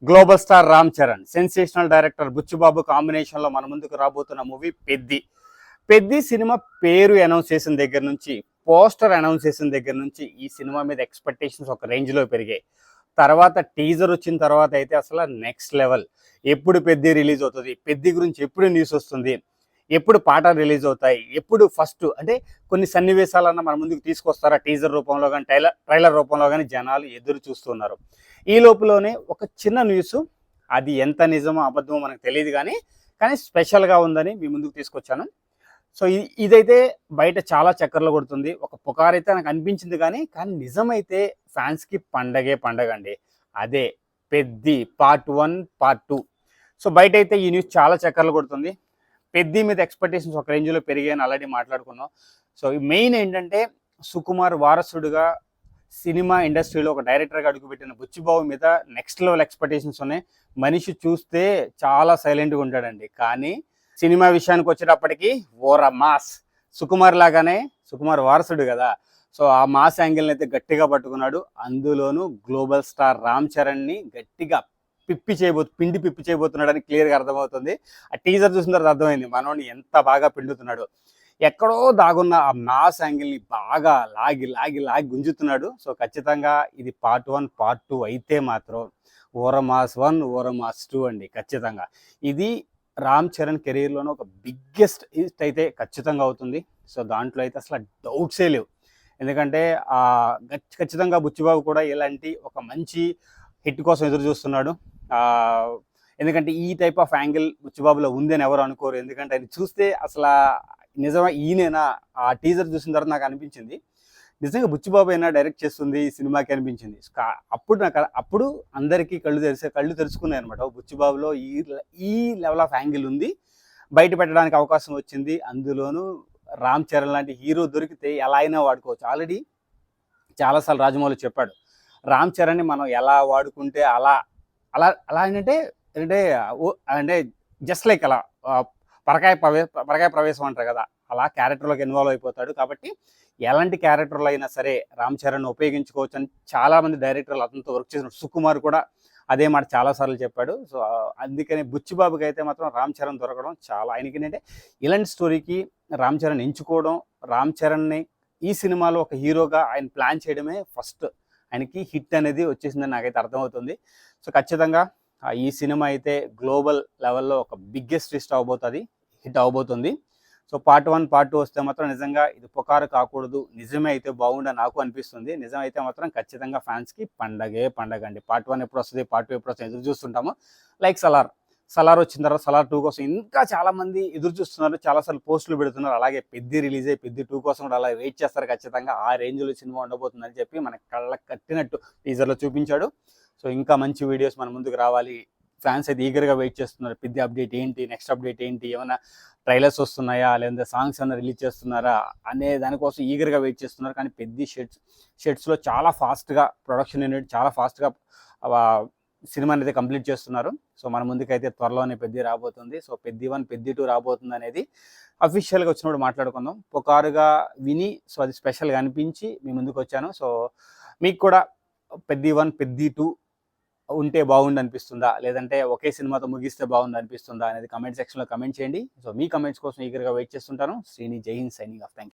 Global star Ram Charan, sensational director Buchibabu కాంబినేషన్లో మన ముందుకు రాబోతున్న మూవీ పెద్ది. పెద్ది సినిమా పేరు అనౌన్స్ చేసిన దగ్గర నుంచి, పోస్టర్ అనౌన్స్ చేసిన దగ్గర నుంచి ఈ సినిమా మీద ఎక్స్పెక్టేషన్స్ ఒక రేంజ్లో పెరిగాయి. తర్వాత టీజర్ వచ్చిన తర్వాత అయితే అసలు నెక్స్ట్ లెవెల్. ఎప్పుడు పెద్ది రిలీజ్ అవుతుంది, పెద్ది గురించి ఎప్పుడు న్యూస్ వస్తుంది, ఎప్పుడు పాటలు రిలీజ్ అవుతాయి, ఎప్పుడు ఫస్ట్ అంటే కొన్ని సన్నివేశాలన్నా మన ముందుకు తీసుకొస్తారా టీజర్ రూపంలో కానీ ట్రైలర్ రూపంలో కానీ జనాలు ఎదురు చూస్తున్నారు. ఈ లోపులోనే ఒక చిన్న న్యూస్, అది ఎంత నిజమో అబద్ధమో మనకు తెలియదు కానీ స్పెషల్గా ఉందని మీ ముందుకు తీసుకొచ్చాను. సో ఇదైతే బయట చాలా చక్కర్లు కొడుతుంది. ఒక పుకారైతే నాకు అనిపించింది కానీ నిజమైతే ఫ్యాన్స్కి పండగ అండి. అదే పెద్ది పార్ట్ 1 పార్ట్ 2. సో బయట అయితే ఈ న్యూస్ చాలా చక్కర్లు కొడుతుంది. పెద్ది మీద ఎక్స్పెక్టేషన్స్ ఒక రేంజ్లో పెరిగాయని ఆల్రెడీ మాట్లాడుకున్నాం. సో మెయిన్ ఏంటంటే సుకుమార్ వారసుడుగా సినిమా ఇండస్ట్రీలో ఒక డైరెక్టర్గా అడుగుపెట్టిన బుచ్చిబాబు మీద నెక్స్ట్ లెవెల్ ఎక్స్పెక్టేషన్స్ ఉన్నాయి. మనిషి చూస్తే చాలా సైలెంట్గా ఉంటాడండి, కానీ సినిమా విషయానికి వచ్చేటప్పటికి ఓర మాస్. సుకుమార్ లాగానే, సుకుమార్ వారసుడు కదా, సో ఆ మాస్ యాంగిల్ని అయితే గట్టిగా పట్టుకున్నాడు. అందులోనూ గ్లోబల్ స్టార్ రామ్ చరణ్ని గట్టిగా పిండి పిప్పి చేయబోతున్నాడు అని క్లియర్గా అర్థమవుతుంది. ఆ టీజర్ చూసిన తర్వాత అర్థమైంది మనోడిని ఎంత బాగా పిండుతున్నాడు. ఎక్కడో దాగున్న ఆ మాస్ యాంగిల్ని బాగా లాగి గుంజుతున్నాడు. సో ఖచ్చితంగా ఇది పార్ట్ 1 పార్ట్ 2 అయితే మాత్రం ఓర మాస్ 1 ఓర మాస్ 2 అండి. ఖచ్చితంగా ఇది రామ్ చరణ్ కెరీర్లోనే ఒక బిగ్గెస్ట్ హిట్ అయితే ఖచ్చితంగా అవుతుంది. సో దాంట్లో అయితే అసలు డౌట్సే లేవు. ఎందుకంటే ఖచ్చితంగా బుచ్చిబాబు కూడా ఇలాంటి ఒక మంచి హిట్ కోసం ఎదురు చూస్తున్నాడు. ఎందుకంటే ఈ టైప్ ఆఫ్ యాంగిల్ బుచ్చిబాబులో ఉంది అని ఎవరు అనుకోరు. ఎందుకంటే అది చూస్తే అసలు నిజంగా ఈయనేనా, ఆ టీజర్ చూసిన తర్వాత నాకు అనిపించింది నిజంగా బుచ్చిబాబు అయినా డైరెక్ట్ చేస్తుంది ఈ సినిమాకి అనిపించింది. అప్పుడు అందరికీ కళ్ళు తెరుచుకున్నాయి అనమాట. బుచ్చిబాబులో ఈ లెవెల్ ఆఫ్ యాంగిల్ ఉంది, బయట పెట్టడానికి అవకాశం వచ్చింది. అందులోనూ రామ్ చరణ్ లాంటి హీరో దొరికితే ఎలా అయినా వాడుకోవచ్చు. ఆల్రెడీ చాలాసార్లు రాజమౌళి చెప్పాడు, రామ్ చరణ్ని మనం ఎలా వాడుకుంటే అలా అలా అలా అంటే అంటే జస్ట్ లైక్ అలా పరకాయ ప్రవేశం అంటారు కదా, అలా క్యారెక్టర్లోకి ఇన్వాల్వ్ అయిపోతాడు. కాబట్టి ఎలాంటి క్యారెక్టర్లు అయినా సరే రామ్ చరణ్ ఉపయోగించుకోవచ్చు అని చాలామంది డైరెక్టర్లు అతనితో వర్క్ చేసిన సుకుమార్ కూడా అదే మాట చాలాసార్లు చెప్పాడు. సో అందుకని బుచ్చిబాబుకి అయితే మాత్రం రామ్ చరణ్ దొరకడం చాలా, ఆయనకి ఏంటంటే ఇలాంటి స్టోరీకి రామ్ చరణ్ ఎంచుకోవడం, రామ్ చరణ్ని ఈ సినిమాలో ఒక హీరోగా ఆయన ప్లాన్ చేయడమే ఫస్ట్ ఆయనకి హిట్ అనేది వచ్చేసిందని నాకైతే అర్థమవుతుంది. సో ఖచ్చితంగా ఈ సినిమా అయితే గ్లోబల్ లెవెల్లో ఒక బిగ్గెస్ట్ హిట్ అవబోతుంది. సో పార్ట్ 1 పార్ట్ 2 వస్తే మాత్రం నిజంగా ఇది పుకారు కాకూడదు, నిజమే అయితే బాగుండని నాకు అనిపిస్తుంది. నిజమైతే మాత్రం ఖచ్చితంగా ఫ్యాన్స్కి పండగ అండి. పార్ట్ 1 ఎప్పుడు వస్తుంది, పార్ట్ 2 ఎప్పుడు వస్తుంది ఎదురు చూస్తుంటాము. లైక్ సలార్ వచ్చిన తర్వాత సలార్ 2 కోసం ఇంకా చాలామంది ఎదురు చూస్తున్నారు, చాలాసార్లు పోస్టులు పెడుతున్నారు. అలాగే పెద్ది రిలీజ్ అయ్యి పెద్ది 2 కోసం కూడా అలా వెయిట్ చేస్తారు. ఖచ్చితంగా ఆ రేంజ్లో సినిమా ఉండబోతుందని చెప్పి మన కళ్ళకు కట్టినట్టు టీజర్లో చూపించాడు. సో ఇంకా మంచి వీడియోస్ మన ముందుకు రావాలి. ఫ్యాన్స్ అయితే ఈగర్గా వెయిట్ చేస్తున్నారు. పెద్ది అప్డేట్ ఏంటి, నెక్స్ట్ అప్డేట్ ఏంటి, ఏమైనా ట్రైలర్స్ వస్తున్నాయా, లేదంటే సాంగ్స్ ఏమైనా రిలీజ్ చేస్తున్నారా అనే దానికోసం ఈగర్గా వెయిట్ చేస్తున్నారు. కానీ పెద్ది షెడ్స్లో చాలా ఫాస్ట్గా ప్రొడక్షన్ యూనిట్ చాలా ఫాస్ట్గా సినిమా అనేది కంప్లీట్ చేస్తున్నారు. సో మన ముందుకైతే త్వరలోనే పెద్ది రాబోతుంది. సో పెద్ది 1 పెద్ది 2 రాబోతుంది అనేది అఫీషియల్గా వచ్చినప్పుడు మాట్లాడుకుందాం. పుకారుగా విని సో అది స్పెషల్గా అనిపించి మీ ముందుకు వచ్చాను. సో మీకు కూడా పెద్ది 1 పెద్ది 2 ఉంటే బాగుంది అనిపిస్తుందా, లేదంటే ఒకే సినిమాతో ముగిస్తే బాగుంది అనిపిస్తుందా అనేది కమెంట్ సెక్షన్లో కమెంట్ చేయండి. సో మీ కమెంట్స్ కోసం ఈగర్గా వెయిట్ చేస్తుంటాను. శ్రీని, జై Hind, signing off. Thank you.